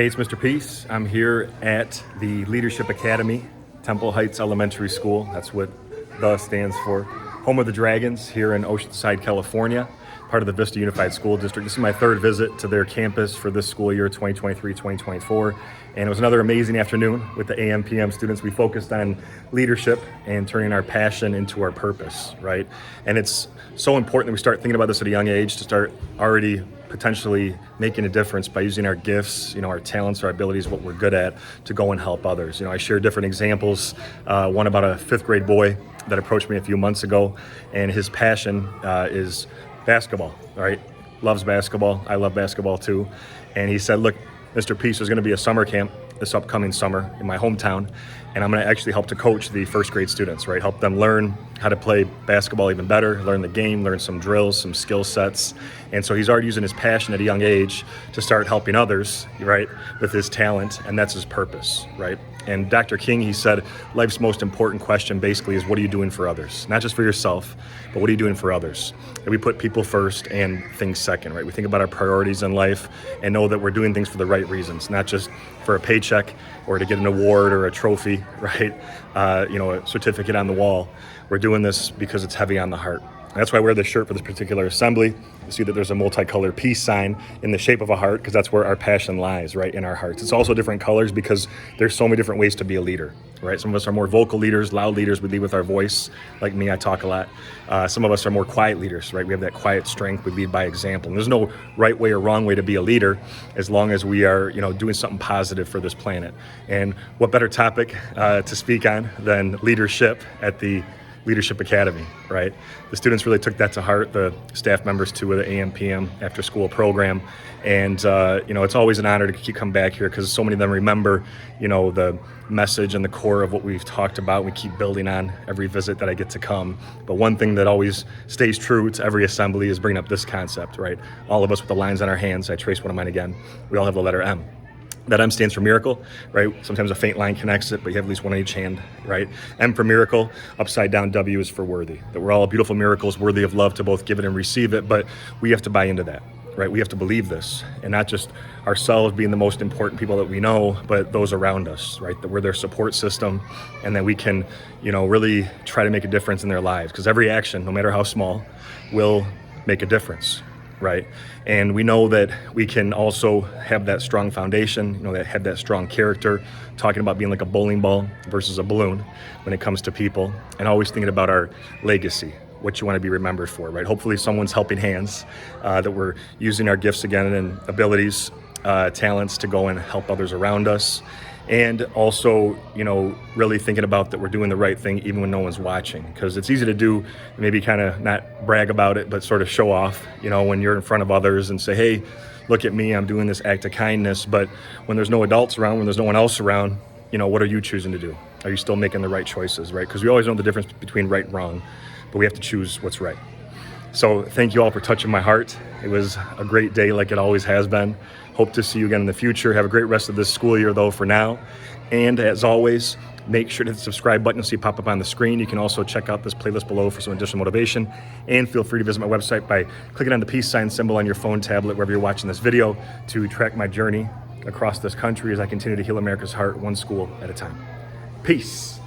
Hey, it's Mr. Peace. I'm here at the Leadership Academy, Temple Heights Elementary School. That's what THE stands for. Home of the Dragons here in Oceanside, California, part of the Vista Unified School District. This is my third visit to their campus for this school year, 2023-2024. And it was another amazing afternoon with the AM, PM students. We focused on leadership and turning our passion into our purpose, right? And it's so important that we start thinking about this at a young age, to start already potentially making a difference by using our gifts, our talents, our abilities, what we're good at, to go and help others. I share different examples. One about a fifth grade boy that approached me a few months ago, and his passion is basketball, right? Loves basketball. I love basketball too. And he said, look, Mr. Peace, there's gonna be a summer camp this upcoming summer in my hometown, and I'm gonna actually help to coach the first grade students, right? Help them learn how to play basketball even better, learn the game, learn some drills, some skill sets. And so he's already using his passion at a young age to start helping others, right, with his talent, and that's his purpose, right? And Dr. King, he said, life's most important question basically is, what are you doing for others? Not just for yourself, but what are you doing for others? And we put people first and things second, right? We think about our priorities in life and know that we're doing things for the right reasons, not just for a paycheck or to get an award or a trophy, right? A certificate on the wall. We're doing this because it's heavy on the heart. And that's why I wear this shirt for this particular assembly. You see that there's a multicolored peace sign in the shape of a heart, because that's where our passion lies, right, in our hearts. It's also different colors because there's so many different ways to be a leader, right? Some of us are more vocal leaders, loud leaders. We lead with our voice. Like me, I talk a lot. Some of us are more quiet leaders, right? We have that quiet strength. We lead by example. And there's no right way or wrong way to be a leader, as long as we are, doing something positive for this planet. And what better topic to speak on than leadership at the Leadership Academy, right? The students really took that to heart, the staff members too, with the AM, PM after school program. And, it's always an honor to keep coming back here, because so many of them remember, the message and the core of what we've talked about. We keep building on every visit that I get to come. But one thing that always stays true to every assembly is bringing up this concept, right? All of us with the lines on our hands, I trace one of mine again, we all have the letter M. That M stands for miracle, right? Sometimes a faint line connects it, but you have at least one on each hand, right? M for miracle, upside down W is for worthy. That we're all beautiful miracles, worthy of love to both give it and receive it, but we have to buy into that, right? We have to believe this, and not just ourselves being the most important people that we know, but those around us, right? That we're their support system, and that we can, really try to make a difference in their lives, because every action, no matter how small, will make a difference, right? And we know that we can also have that strong foundation, that have that strong character, talking about being like a bowling ball versus a balloon when it comes to people, and always thinking about our legacy, what you want to be remembered for, right? Hopefully someone's helping hands, that we're using our gifts again and abilities, talents to go and help others around us. And also, really thinking about that we're doing the right thing even when no one's watching, because it's easy to do, maybe kind of not brag about it, but sort of show off, when you're in front of others and say, hey, look at me, I'm doing this act of kindness. But when there's no adults around, when there's no one else around, what are you choosing to do? Are you still making the right choices, right? Because we always know the difference between right and wrong, but we have to choose what's right. So thank you all for touching my heart. It was a great day, like it always has been. Hope to see you again in the future. Have a great rest of this school year, though, for now. And as always, make sure to hit the subscribe button to see it pop up on the screen. You can also check out this playlist below for some additional motivation. And feel free to visit my website by clicking on the peace sign symbol on your phone, tablet, wherever you're watching this video, to track my journey across this country as I continue to heal America's heart one school at a time. Peace.